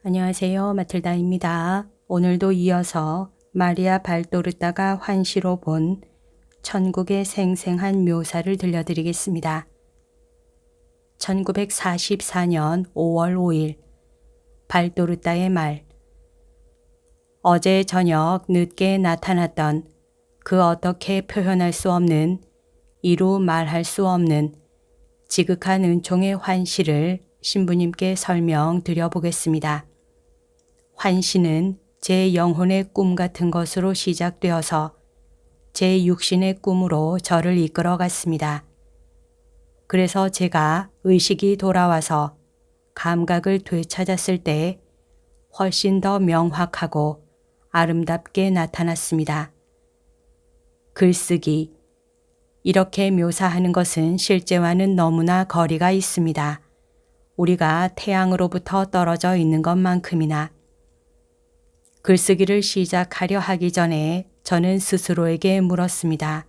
안녕하세요. 마틀다입니다. 오늘도 이어서 마리아 발도르타가 환시로 본 천국의 생생한 묘사를 들려드리겠습니다. 1944년 5월 5일 발도르타의 말. 어제 저녁 늦게 나타났던 그 어떻게 표현할 수 없는, 이루 말할 수 없는 지극한 은총의 환시를 신부님께 설명드려보겠습니다. 환시는 제 영혼의 꿈 같은 것으로 시작되어서 제 육신의 꿈으로 저를 이끌어 갔습니다. 그래서 제가 의식이 돌아와서 감각을 되찾았을 때 훨씬 더 명확하고 아름답게 나타났습니다. 글쓰기. 이렇게 묘사하는 것은 실제와는 너무나 거리가 있습니다. 우리가 태양으로부터 떨어져 있는 것만큼이나. 글쓰기를 시작하려 하기 전에 저는 스스로에게 물었습니다.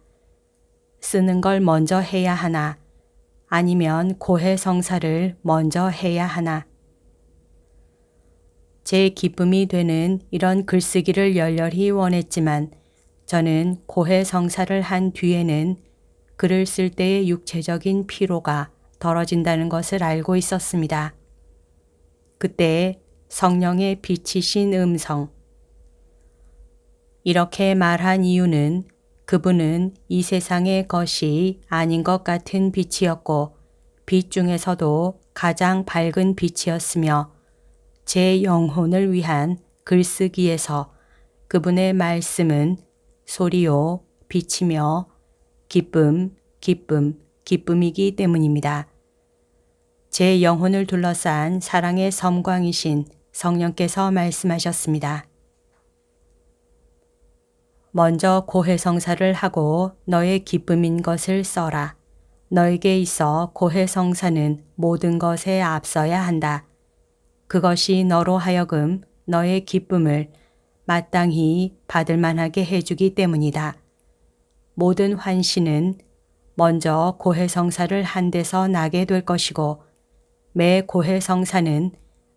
쓰는 걸 먼저 해야 하나? 아니면 고해성사를 먼저 해야 하나? 제 기쁨이 되는 이런 글쓰기를 열렬히 원했지만 저는 고해성사를 한 뒤에는 글을 쓸 때의 육체적인 피로가 덜어진다는 것을 알고 있었습니다. 그때 성령의 빛이신 음성. 이렇게 말한 이유는 그분은 이 세상의 것이 아닌 것 같은 빛이었고 빛 중에서도 가장 밝은 빛이었으며 제 영혼을 위한 글쓰기에서 그분의 말씀은 소리요, 빛이며 기쁨, 기쁨이기 때문입니다. 제 영혼을 둘러싼 사랑의 섬광이신 성령께서 말씀하셨습니다. 먼저 고해성사를 하고 너의 기쁨인 것을 써라. 너에게 있어 고해성사는 모든 것에 앞서야 한다. 그것이 너로 하여금 너의 기쁨을 마땅히 받을 만하게 해주기 때문이다. 모든 환시는 먼저 고해성사를 한 데서 나게 될 것이고 매 고해성사는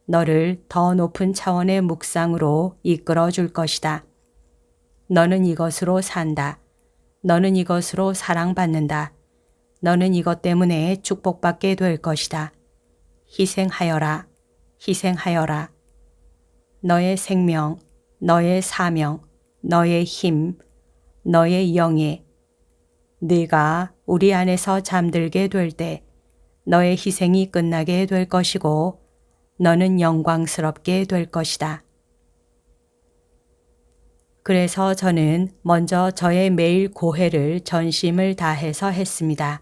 너를 더 높은 차원의 묵상으로 이끌어 줄 것이다. 너는 이것으로 산다. 너는 이것으로 사랑받는다. 너는 이것 때문에 축복받게 될 것이다. 희생하여라. 희생하여라. 너의 생명, 너의 사명, 너의 힘, 너의 영예. 네가 우리 안에서 잠들게 될 때 너의 희생이 끝나게 될 것이고 너는 영광스럽게 될 것이다. 그래서 저는 먼저 저의 매일 고해를 전심을 다해서 했습니다.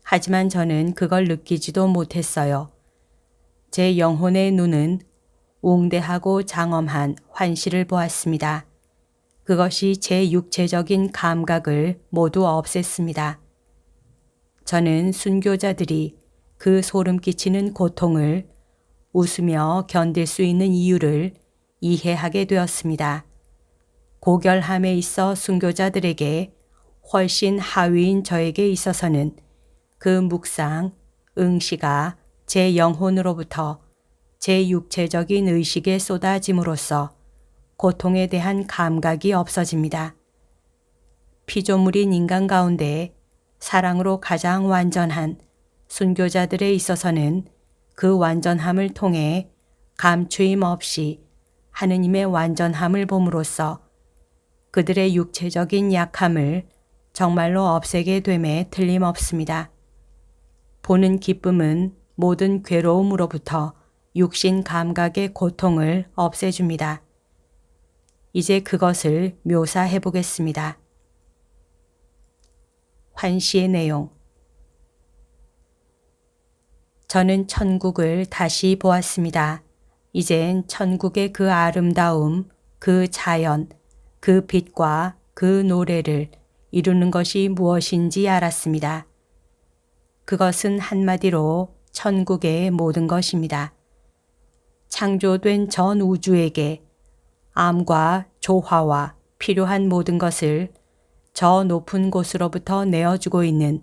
하지만 저는 그걸 느끼지도 못했어요. 제 영혼의 눈은 웅대하고 장엄한 환시를 보았습니다. 그것이 제 육체적인 감각을 모두 없앴습니다. 저는 순교자들이 그 소름 끼치는 고통을 웃으며 견딜 수 있는 이유를 이해하게 되었습니다. 고결함에 있어 순교자들에게 훨씬 하위인 저에게 있어서는 그 묵상, 응시가 제 영혼으로부터 제 육체적인 의식에 쏟아짐으로써 고통에 대한 감각이 없어집니다. 피조물인 인간 가운데 사랑으로 가장 완전한 순교자들에 있어서는 그 완전함을 통해 감추임 없이 하느님의 완전함을 봄으로써 그들의 육체적인 약함을 정말로 없애게 됨에 틀림없습니다. 보는 기쁨은 모든 괴로움으로부터 육신 감각의 고통을 없애줍니다. 이제 그것을 묘사해 보겠습니다. 환시의 내용. 저는 천국을 다시 보았습니다. 이젠 천국의 그 아름다움, 그 자연, 그 빛과 그 노래를 이루는 것이 무엇인지 알았습니다. 그것은 한마디로 천국의 모든 것입니다. 창조된 전 우주에게 암과 조화와 필요한 모든 것을 저 높은 곳으로부터 내어주고 있는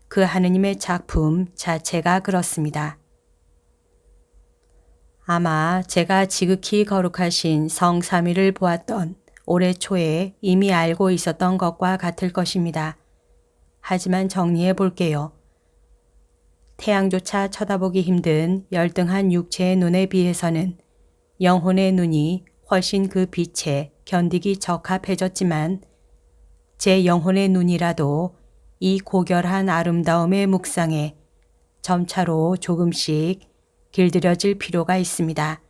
그 하느님의 작품 자체가 그렇습니다. 아마 제가 지극히 거룩하신 성삼위를 보았던 올해 초에 이미 알고 있었던 것과 같을 것입니다. 하지만 정리해 볼게요. 태양조차 쳐다보기 힘든 열등한 육체의 눈에 비해서는 영혼의 눈이 훨씬 그 빛에 견디기 적합해졌지만 제 영혼의 눈이라도 이 고결한 아름다움의 묵상에 점차로 조금씩 길들여질 필요가 있습니다.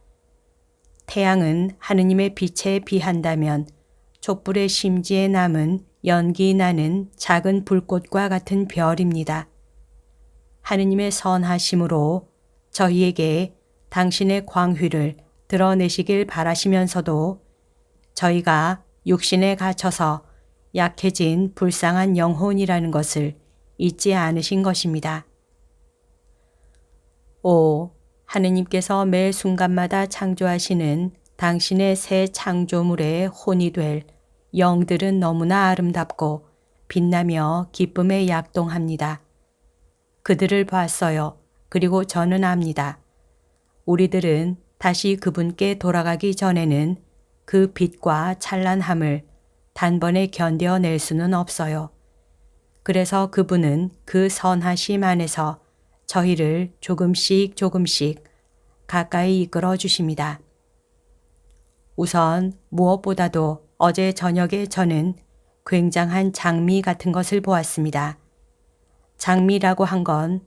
태양은 하느님의 빛에 비한다면 촛불의 심지에 남은 연기 나는 작은 불꽃과 같은 별입니다. 하느님의 선하심으로 저희에게 당신의 광휘를 드러내시길 바라시면서도 저희가 육신에 갇혀서 약해진 불쌍한 영혼이라는 것을 잊지 않으신 것입니다. 오, 하느님께서 매 순간마다 창조하시는 당신의 새 창조물의 혼이 될 영들은 너무나 아름답고 빛나며 기쁨에 약동합니다. 그들을 봤어요. 그리고 저는 압니다. 우리들은 다시 그분께 돌아가기 전에는 그 빛과 찬란함을 단번에 견뎌낼 수는 없어요. 그래서 그분은 그 선하심 안에서 저희를 조금씩 가까이 이끌어 주십니다. 우선 무엇보다도 어제 저녁에 저는 굉장한 장미 같은 것을 보았습니다. 장미라고 한 건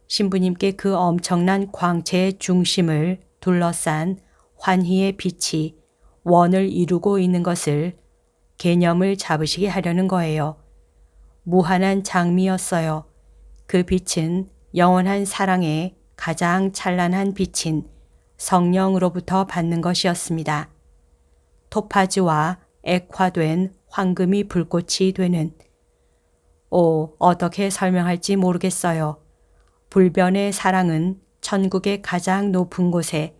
신부님께 그 엄청난 광채의 중심을 둘러싼 환희의 빛이 원을 이루고 있는 것을 개념을 잡으시게 하려는 거예요. 무한한 장미였어요. 그 빛은 영원한 사랑의 가장 찬란한 빛인 성령으로부터 받는 것이었습니다. 토파즈와 액화된 황금이 불꽃이 되는 어떻게 설명할지 모르겠어요. 불변의 사랑은 천국의 가장 높은 곳에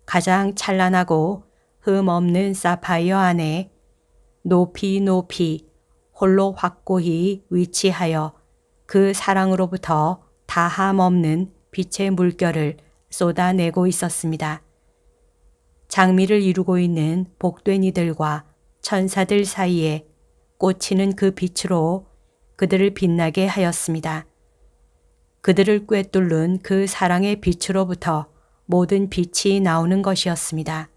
가장 찬란하고 흠 없는 사파이어 안에 높이 홀로 확고히 위치하여 그 사랑으로부터 다함 없는 빛의 물결을 쏟아내고 있었습니다. 장미를 이루고 있는 복된 이들과 천사들 사이에 꽂히는 그 빛으로 그들을 빛나게 하였습니다. 그들을 꿰뚫는 그 사랑의 빛으로부터 모든 빛이 나오는 것이었습니다.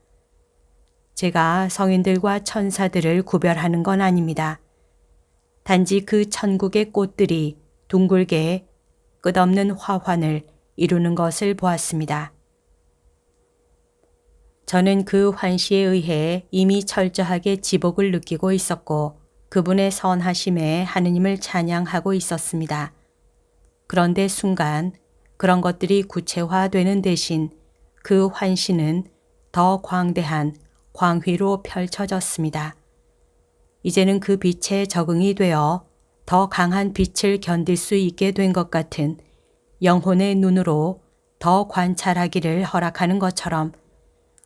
제가 성인들과 천사들을 구별하는 건 아닙니다. 단지 그 천국의 꽃들이 둥글게 끝없는 화환을 이루는 것을 보았습니다. 저는 그 환시에 의해 이미 철저하게 지복을 느끼고 있었고 그분의 선하심에 하느님을 찬양하고 있었습니다. 그런데 순간 그런 것들이 구체화되는 대신 그 환시는 더 광대한 광휘로 펼쳐졌습니다. 이제는 그 빛에 적응이 되어 더 강한 빛을 견딜 수 있게 된 것 같은 영혼의 눈으로 더 관찰하기를 허락하는 것처럼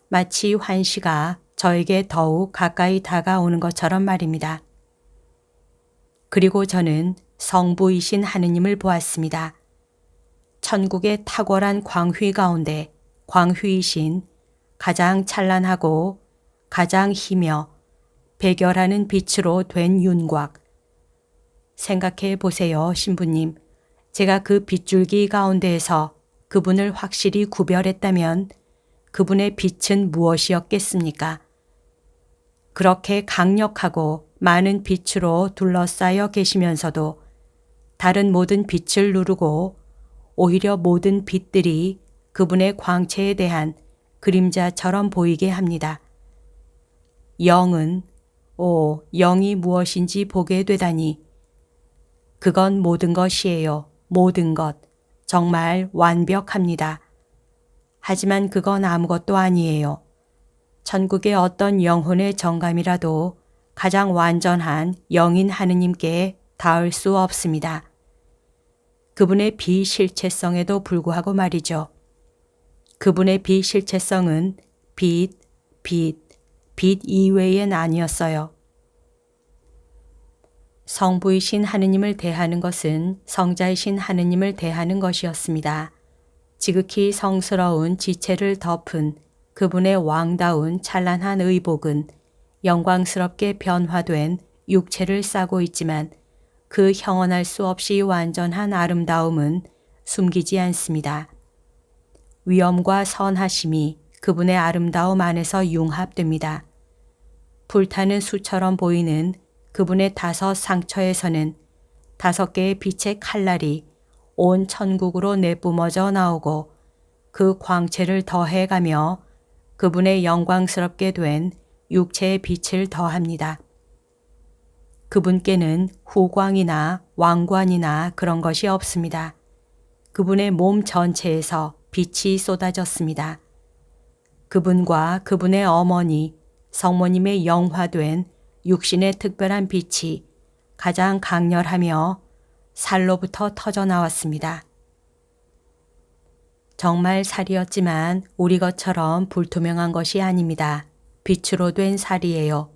마치 환시가 저에게 더욱 가까이 다가오는 것처럼 말입니다. 그리고 저는 성부이신 하느님을 보았습니다. 천국의 탁월한 광휘 가운데 광휘이신 가장 찬란하고 가장 희며 배결하는 빛으로 된 윤곽. 생각해 보세요, 신부님. 제가 그 빗줄기 가운데에서 그분을 확실히 구별했다면 그분의 빛은 무엇이었겠습니까? 그렇게 강력하고 많은 빛으로 둘러싸여 계시면서도 다른 모든 빛을 누르고 오히려 모든 빛들이 그분의 광채에 대한 그림자처럼 보이게 합니다. 영은 영이 무엇인지 보게 되다니 그건 모든 것이에요. 모든 것. 정말 완벽합니다. 하지만 그건 아무것도 아니에요. 천국의 어떤 영혼의 정감이라도 가장 완전한 영인 하느님께 닿을 수 없습니다. 그분의 비실체성에도 불구하고 말이죠. 그분의 비실체성은 빛 이외엔 아니었어요. 성부이신 하느님을 대하는 것은 성자이신 하느님을 대하는 것이었습니다. 지극히 성스러운 지체를 덮은 그분의 왕다운 찬란한 의복은 영광스럽게 변화된 육체를 싸고 있지만 그 형언할 수 없이 완전한 아름다움은 숨기지 않습니다. 위엄과 선하심이 그분의 아름다움 안에서 융합됩니다. 불타는 수처럼 보이는 그분의 5 상처에서는 5 개의 빛의 칼날이 온 천국으로 내뿜어져 나오고 그 광채를 더해가며 그분의 영광스럽게 된 육체의 빛을 더합니다. 그분께는 후광이나 왕관이나 그런 것이 없습니다. 그분의 몸 전체에서 빛이 쏟아졌습니다. 그분과 그분의 어머니, 성모님의 영화된 육신의 특별한 빛이 가장 강렬하며 살로부터 터져 나왔습니다. 정말 살이었지만 우리 것처럼 불투명한 것이 아닙니다. 빛으로 된 살이에요.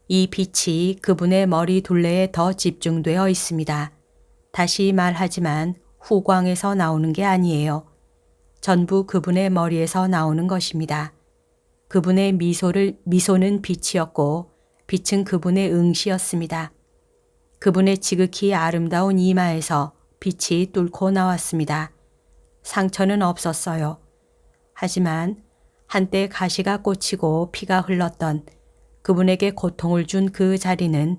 이 빛이 그분의 머리 둘레에 더 집중되어 있습니다. 다시 말하지만 후광에서 나오는 게 아니에요. 전부 그분의 머리에서 나오는 것입니다. 그분의 미소는 빛이었고 빛은 그분의 응시였습니다. 그분의 지극히 아름다운 이마에서 빛이 뚫고 나왔습니다. 상처는 없었어요. 하지만 한때 가시가 꽂히고 피가 흘렀던 그분에게 고통을 준 그 자리는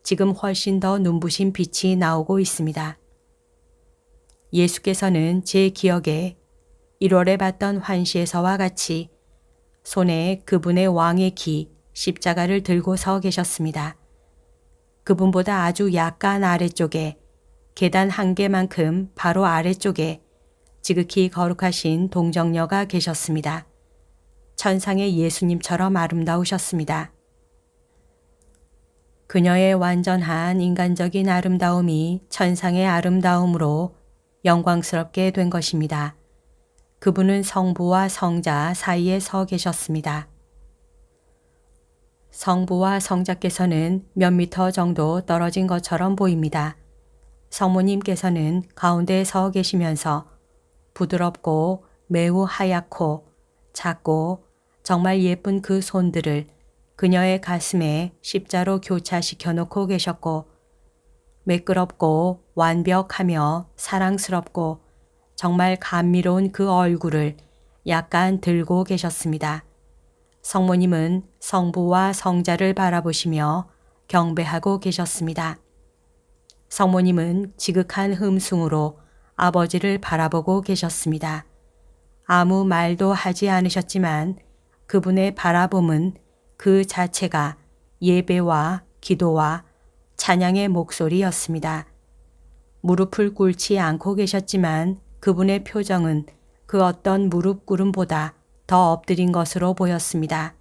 지금 훨씬 더 눈부신 빛이 나오고 있습니다. 예수께서는 제 기억에 1월에 봤던 환시에서와 같이 손에 그분의 왕의 기, 십자가를 들고 서 계셨습니다. 그분보다 아주 약간 아래쪽에 계단 1개만큼 바로 아래쪽에 지극히 거룩하신 동정녀가 계셨습니다. 천상의 예수님처럼 아름다우셨습니다. 그녀의 완전한 인간적인 아름다움이 천상의 아름다움으로 영광스럽게 된 것입니다. 그분은 성부와 성자 사이에 서 계셨습니다. 성부와 성자께서는 몇 미터 정도 떨어진 것처럼 보입니다. 성모님께서는 가운데에 서 계시면서 부드럽고 매우 하얗고 작고 정말 예쁜 그 손들을 그녀의 가슴에 십자로 교차시켜 놓고 계셨고 매끄럽고 완벽하며 사랑스럽고 정말 감미로운 그 얼굴을 약간 들고 계셨습니다. 성모님은 성부와 성자를 바라보시며 경배하고 계셨습니다. 성모님은 지극한 흠숭으로 아버지를 바라보고 계셨습니다. 아무 말도 하지 않으셨지만 그분의 바라봄은 그 자체가 예배와 기도와 찬양의 목소리였습니다. 무릎을 꿇지 않고 계셨지만 그분의 표정은 그 어떤 무릎 꿇음보다 더 엎드린 것으로 보였습니다.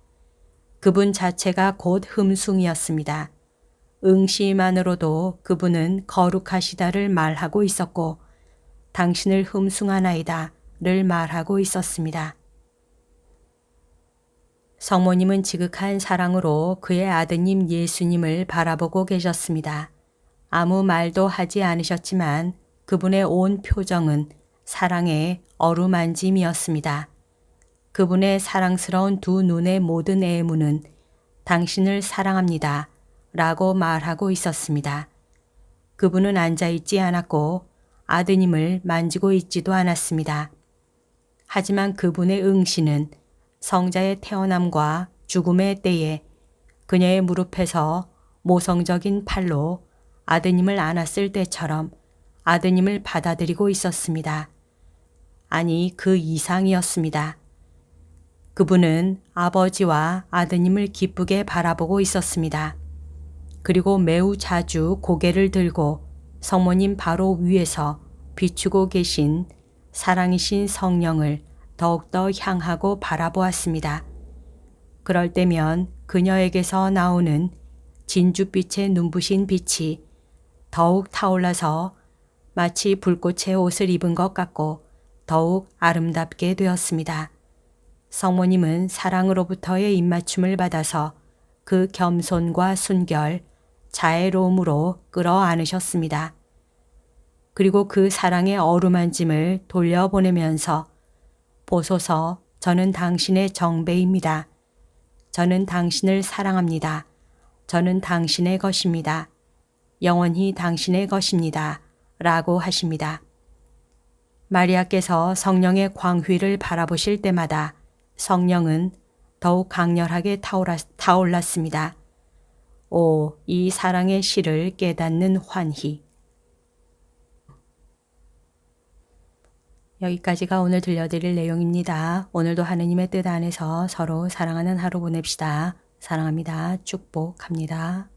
그분 자체가 곧 흠숭이었습니다. 응시만으로도 그분은 거룩하시다를 말하고 있었고 당신을 흠숭하나이다를 말하고 있었습니다. 성모님은 지극한 사랑으로 그의 아드님 예수님을 바라보고 계셨습니다. 아무 말도 하지 않으셨지만 그분의 온 표정은 사랑의 어루만짐이었습니다. 그분의 사랑스러운 두 눈의 모든 애무는 당신을 사랑합니다 라고 말하고 있었습니다. 그분은 앉아있지 않았고 아드님을 만지고 있지도 않았습니다. 하지만 그분의 응시는 성자의 태어남과 죽음의 때에 그녀의 무릎에서 모성적인 팔로 아드님을 안았을 때처럼 아드님을 받아들이고 있었습니다. 아니, 그 이상이었습니다. 그분은 아버지와 아드님을 기쁘게 바라보고 있었습니다. 그리고 매우 자주 고개를 들고 성모님 바로 위에서 비추고 계신 사랑이신 성령을 더욱더 향하고 바라보았습니다. 그럴 때면 그녀에게서 나오는 진주빛의 눈부신 빛이 더욱 타올라서 마치 불꽃의 옷을 입은 것 같고 더욱 아름답게 되었습니다. 성모님은 사랑으로부터의 입맞춤을 받아서 그 겸손과 순결, 자애로움으로 끌어안으셨습니다. 그리고 그 사랑의 어루만짐을 돌려보내면서 보소서 저는 당신의 정배입니다. 저는 당신을 사랑합니다. 저는 당신의 것입니다. 영원히 당신의 것입니다. 라고 하십니다. 마리아께서 성령의 광휘를 바라보실 때마다 성령은 더욱 강렬하게 타올랐습니다. 오, 이 사랑의 실을 깨닫는 환희. 여기까지가 오늘 들려드릴 내용입니다. 오늘도 하느님의 뜻 안에서 서로 사랑하는 하루 보냅시다. 사랑합니다. 축복합니다.